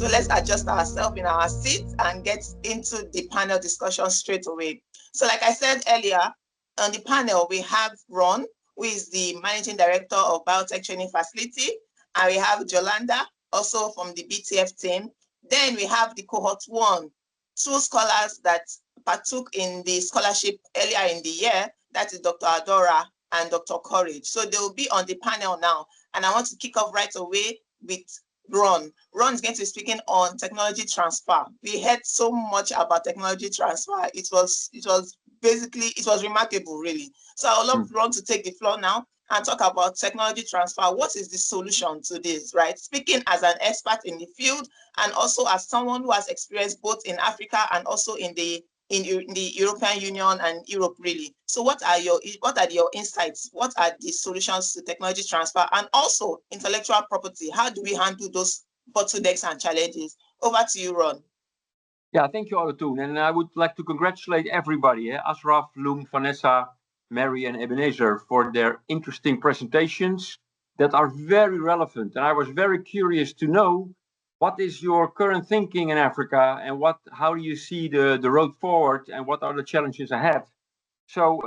So let's adjust ourselves in our seats and get into the panel discussion straight away. So like I said earlier, on the panel, we have Ron, who is the Managing Director of Biotech Training Facility, and we have Jolanda, also from the BTF team. Then we have the cohort 1, 2 scholars that partook in the scholarship earlier in the year, that is Dr. Adora and Dr. Courage. So they will be on the panel now. And I want to kick off right away with Ron. Ron is going to be speaking on technology transfer. We heard so much about technology transfer. It was remarkable, really. So I would love Ron to take the floor now and talk about technology transfer. What is the solution to this, right? Speaking as an expert in the field and also as someone who has experience both in Africa and also in the European Union and Europe, really. So what are your insights? What are the solutions to technology transfer and also intellectual property? How do we handle those bottlenecks and challenges? Over to you, Ron. Yeah, thank you, Olatoon. And I would like to congratulate everybody, Ashraf, Loom, Vanessa, Mary, and Ebenezer, for their interesting presentations that are very relevant. And I was very curious to know what is your current thinking in Africa and how do you see the road forward and what are the challenges ahead? So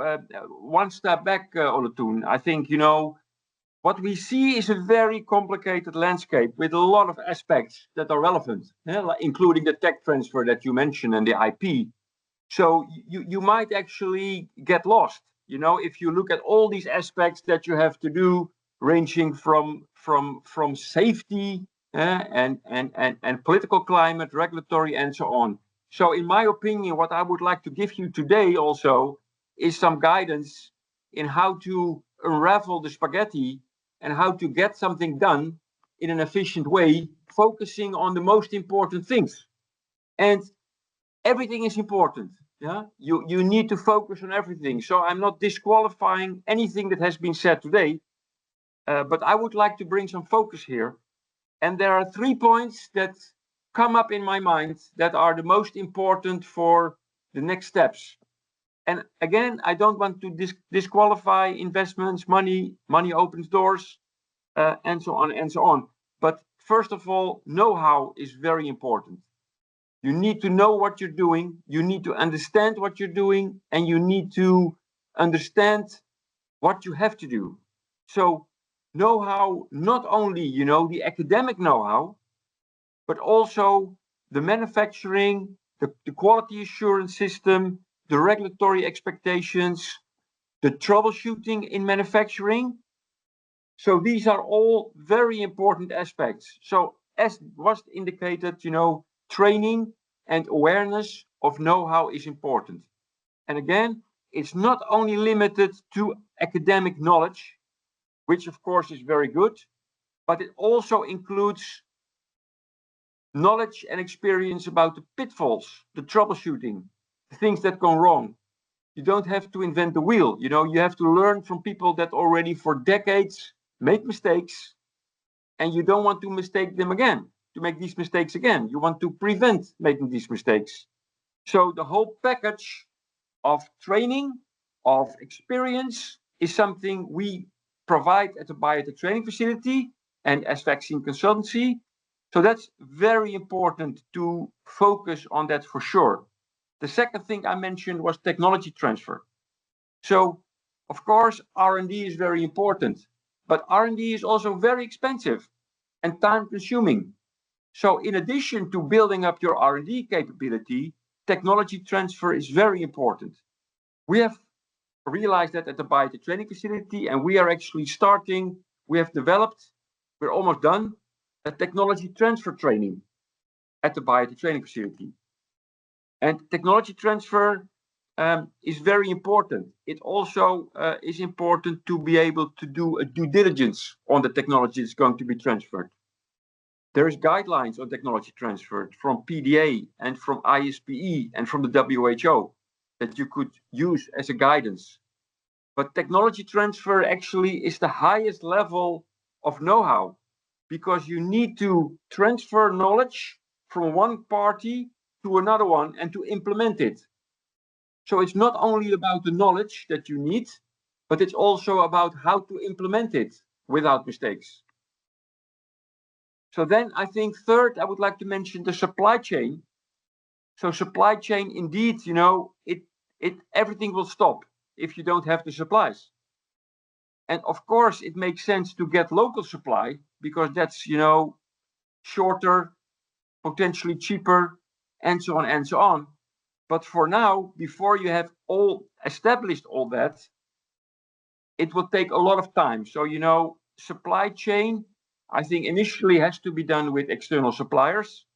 one step back, Olatoon, I think, what we see is a very complicated landscape with a lot of aspects that are relevant, including the tech transfer that you mentioned and the IP. So you might actually get lost, if you look at all these aspects that you have to do, ranging from safety and political climate, regulatory, and so on. So in my opinion, what I would like to give you today also is some guidance in how to unravel the spaghetti and how to get something done in an efficient way, focusing on the most important things. And everything is important. Yeah, you need to focus on everything. So I'm not disqualifying anything that has been said today, but I would like to bring some focus here. And there are 3 points that come up in my mind that are the most important for the next steps. And again, I don't want to disqualify investments, money opens doors, and so on and so on. But first of all, know-how is very important. You need to know what you're doing, you need to understand what you're doing, and you need to understand what you have to do. So know-how, not only, the academic know-how, but also the manufacturing, the quality assurance system, the regulatory expectations, the troubleshooting in manufacturing. So these are all very important aspects. So as was indicated, training and awareness of know-how is important. And again, it's not only limited to academic knowledge, which of course is very good, but it also includes knowledge and experience about the pitfalls, the troubleshooting, the things that go wrong. You don't have to invent the wheel. You have to learn from people that already for decades make mistakes, and you don't want to make these mistakes again. You want to prevent making these mistakes. So the whole package of training, of experience is something we provide at the Biotech Training Facility and as vaccine consultancy. So that's very important to focus on that for sure. The second thing I mentioned was technology transfer. So, of course, R&D is very important, but R&D is also very expensive and time consuming. So in addition to building up your R&D capability, technology transfer is very important. We have realized that at the Biotech Training Facility, and we are actually we're almost done, a technology transfer training at the Biotech Training Facility. And technology transfer is very important. It also is important to be able to do a due diligence on the technology that's going to be transferred. There is guidelines on technology transfer from PDA and from ISPE and from the WHO that you could use as a guidance. But technology transfer actually is the highest level of know-how, because you need to transfer knowledge from one party to another one and to implement it. So it's not only about the knowledge that you need, but it's also about how to implement it without mistakes. So then I think third, I would like to mention the supply chain. So supply chain, indeed, everything will stop if you don't have the supplies. And of course, it makes sense to get local supply because that's, shorter, potentially cheaper, and so on and so on. But for now, before you have all established all that, it will take a lot of time. So, supply chain, I think initially has to be done with external suppliers.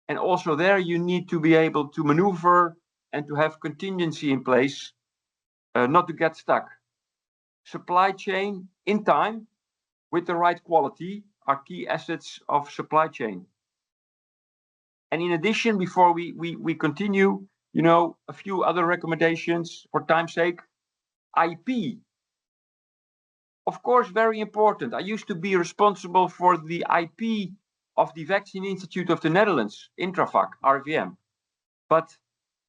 And also there you need to be able to maneuver and to have contingency in place, not to get stuck. Supply chain in time with the right quality are key assets of supply chain. And in addition, before we continue, a few other recommendations for time's sake. IP, of course, very important. I used to be responsible for the IP of the Vaccine Institute of the Netherlands, Intravac, RVM. But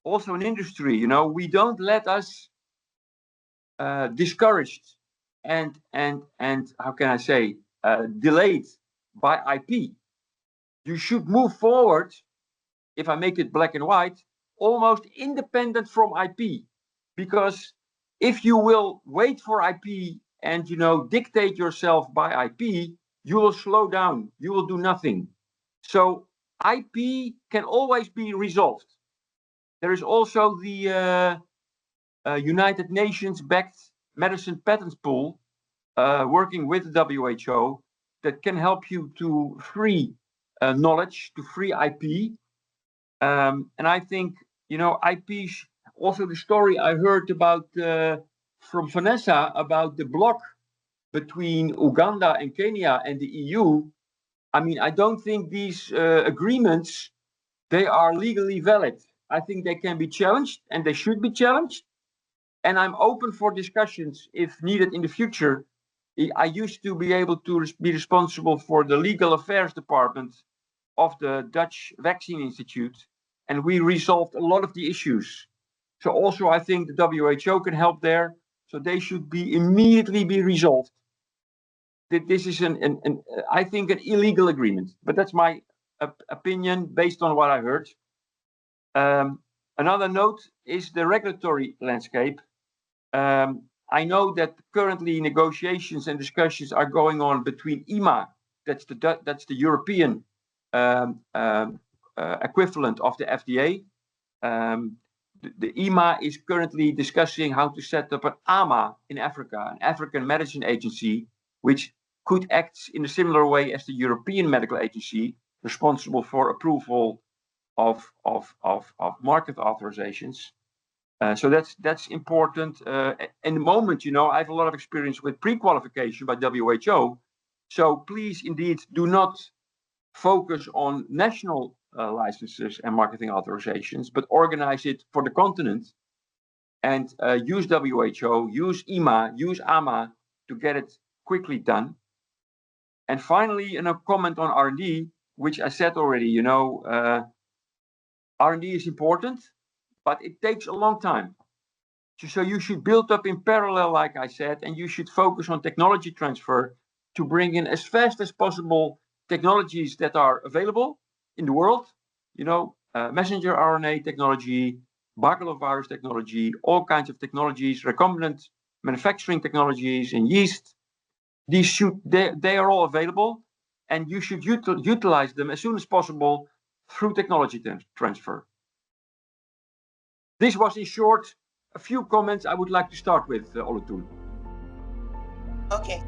also in industry, we don't let us discouraged and how can I say, delayed by IP. You should move forward, if I make it black and white, almost independent from IP. Because if you will wait for IP and, dictate yourself by IP, you will slow down, you will do nothing. So IP can always be resolved. There is also the United Nations-backed medicine patents pool working with the WHO that can help you to free knowledge, to free IP. And I think, IP, also the story I heard about from Vanessa about the block between Uganda and Kenya and the EU. I mean, I don't think these agreements, they are legally valid. I think they can be challenged and they should be challenged. And I'm open for discussions if needed in the future. I used to be able to be responsible for the legal affairs department of the Dutch Vaccine Institute, and we resolved a lot of the issues. So also I think the WHO can help there, so they should be immediately be resolved. This is I think an illegal agreement, but that's my opinion based on what I heard. Another note is the regulatory landscape. I know that currently negotiations and discussions are going on between EMA, that's the European equivalent of the FDA. The EMA is currently discussing how to set up an AMA in Africa, an African Medicine Agency, which could act in a similar way as the European Medical Agency, responsible for approval of market authorizations. So that's important. In the moment, I have a lot of experience with pre-qualification by WHO. So please, indeed, do not focus on national licenses and marketing authorizations, but organize it for the continent and use WHO, use EMA, use AMA to get it quickly done. And finally, a comment on R&D, which I said already, R&D is important, but it takes a long time. So you should build up in parallel, like I said, and you should focus on technology transfer to bring in as fast as possible technologies that are available in the world, messenger RNA technology, baculovirus technology, all kinds of technologies, recombinant manufacturing technologies in yeast. They are all available, and you should utilize them as soon as possible through technology transfer. This was, in short, a few comments I would like to start with, Olutoon. Okay.